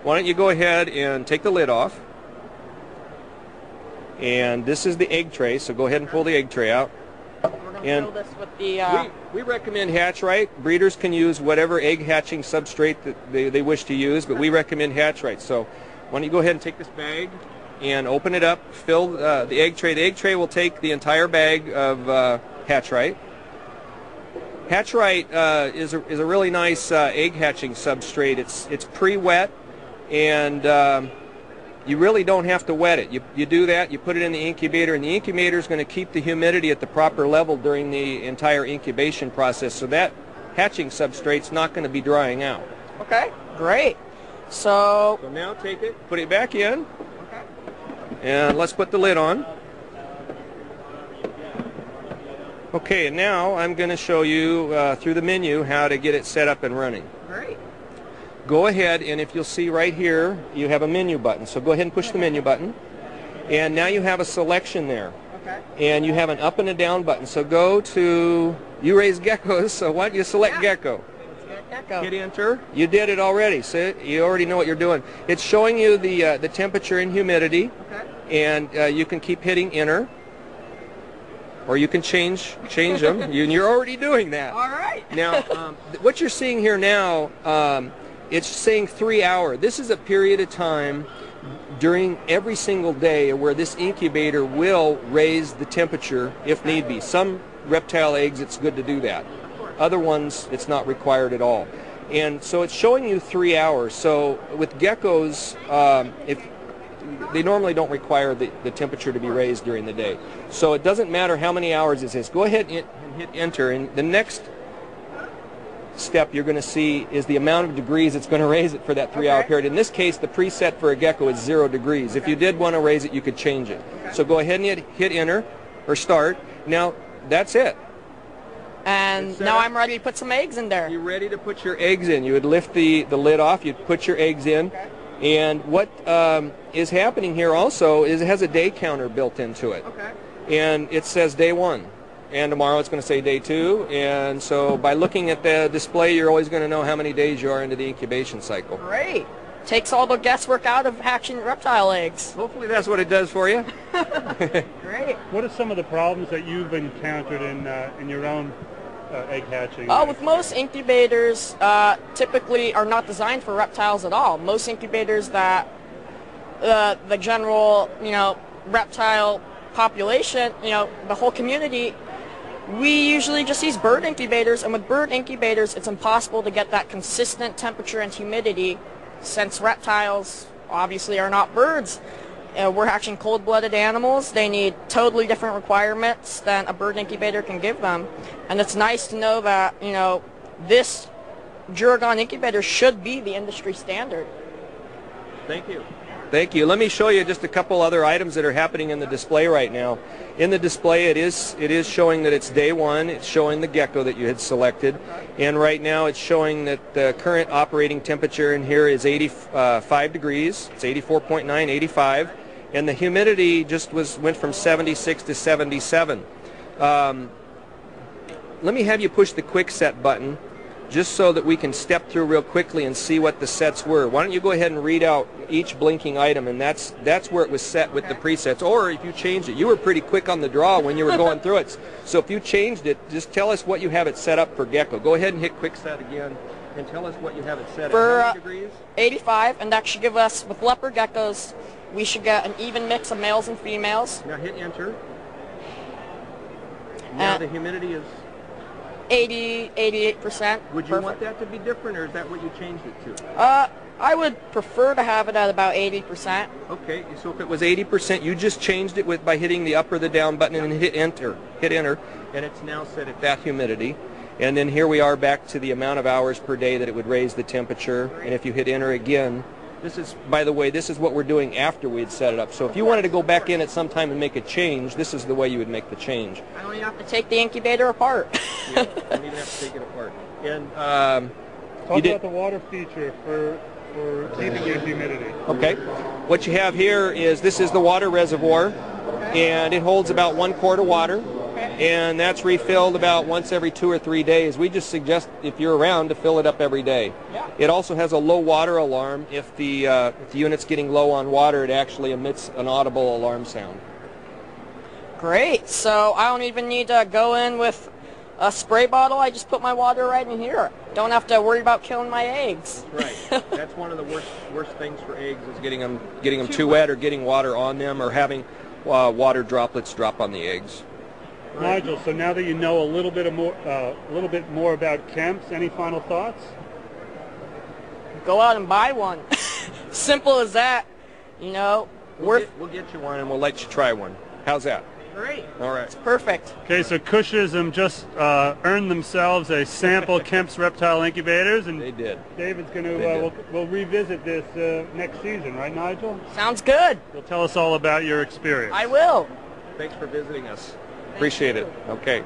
why don't you go ahead and take the lid off. And this is the egg tray, so go ahead and pull the egg tray out. We're going to fill this with the... We recommend Hatch Right. Breeders can use whatever egg hatching substrate that they wish to use, but we recommend Hatch Right. So why don't you go ahead and take this bag and open it up, fill the egg tray. The egg tray will take the entire bag of Hatch Right. Hatch Right is a really nice egg hatching substrate. It's pre-wet, and you really don't have to wet it. You do that, you put it in the incubator, and the incubator is going to keep the humidity at the proper level during the entire incubation process, so that hatching substrate's not going to be drying out. Okay, great. So now take it, put it back in, okay, and let's put the lid on. Okay, and now I'm going to show you through the menu how to get it set up and running. Great. Go ahead, and if you'll see right here, you have a menu button. So go ahead and push the menu button. And now you have a selection there. Okay. And you have an up and a down button. So go to, you raise geckos, so why don't you select gecko? Let's get gecko. Hit enter. You did it already, so you already know what you're doing. It's showing you the temperature and humidity. Okay. And you can keep hitting enter. Or you can change them. You're already doing that. All right. Now, what you're seeing here now, it's saying 3 hour. This is a period of time during every single day where this incubator will raise the temperature if need be. Some reptile eggs, it's good to do that. Other ones, it's not required at all. And so it's showing you 3 hours. So with geckos, if they normally don't require the temperature to be raised during the day. So it doesn't matter how many hours it is. Go ahead and hit enter, and the next step you're going to see is the amount of degrees it's going to raise it for that 3 hour period. In this case, the preset for a gecko is 0 degrees. If you did want to raise it, you could change it. So go ahead and hit enter or start. Now, that's it. And now I'm ready to put some eggs in there. You're ready to put your eggs in. You would lift the lid off, you'd put your eggs in. Okay. And what is happening here also is it has a day counter built into it. Okay. And it says day 1. And tomorrow it's going to say day 2. And so by looking at the display, you're always going to know how many days you are into the incubation cycle. Great. Takes all the guesswork out of hatching reptile eggs. Hopefully that's what it does for you. Great. What are some of the problems that you've encountered in your own egg hatching? With most incubators, typically are not designed for reptiles at all. Most incubators that the general, reptile population, the whole community, we usually just use bird incubators, and with bird incubators, it's impossible to get that consistent temperature and humidity, since reptiles obviously are not birds. We're hatching cold-blooded animals. They need totally different requirements than a bird incubator can give them. And it's nice to know that, this Juragon incubator should be the industry standard. Thank you. Thank you. Let me show you just a couple other items that are happening in the display right now. In the display, it is showing that it's day 1. It's showing the gecko that you had selected. And right now it's showing that the current operating temperature in here is 85 degrees. It's 84.9, 85. And the humidity just went from 76 to 77. Let me have you push the quick set button just so that we can step through real quickly and see what the sets were. Why don't you go ahead and read out each blinking item, and that's where it was set with the presets. Or if you changed it, you were pretty quick on the draw when you were going through it. So if you changed it, just tell us what you have it set up for gecko. Go ahead and hit quick set again and tell us what you have it set for, at. How many degrees? 85, and that should give us, with leopard geckos, we should get an even mix of males and females. Now hit enter. Now the humidity is 88%. Would you want that to be different, or is that what you changed it to? I would prefer to have it at about 80%. Okay, so if it was 80%, you just changed it by hitting the up or the down button and hit enter. Hit enter, and it's now set at that humidity. And then here we are back to the amount of hours per day that it would raise the temperature. And if you hit enter again, this is, by the way, this is what we're doing after we had set it up. So if you wanted to go back in at some time and make a change, this is the way you would make the change. I don't even have to take the incubator apart. Yeah, you don't even have to take it apart. And talk about the water feature for keeping your humidity. Okay. What you have here is, this is the water reservoir, and it holds about 1 quart of water. and that's refilled about once every 2 or 3 days. We just suggest, if you're around, to fill it up every day. Yeah. It also has a low water alarm. If the unit's getting low on water, it actually emits an audible alarm sound. Great. So I don't even need to go in with a spray bottle. I just put my water right in here. Don't have to worry about killing my eggs. Right. That's one of the worst things for eggs, is getting them too wet, or getting water on them, or having water droplets drop on the eggs. Nigel, so now that you know a little bit more about Kemp's, any final thoughts? Go out and buy one. Simple as that. You know, We'll get you one, and we'll let you try one. How's that? Great. All right. It's perfect. Okay, so Kushizm just earned themselves a sample Kemp's reptile incubators, and They did. David's going to we'll revisit this next season, right, Nigel? Sounds good. You'll tell us all about your experience. I will. Thanks for visiting us. Appreciate it. Okay.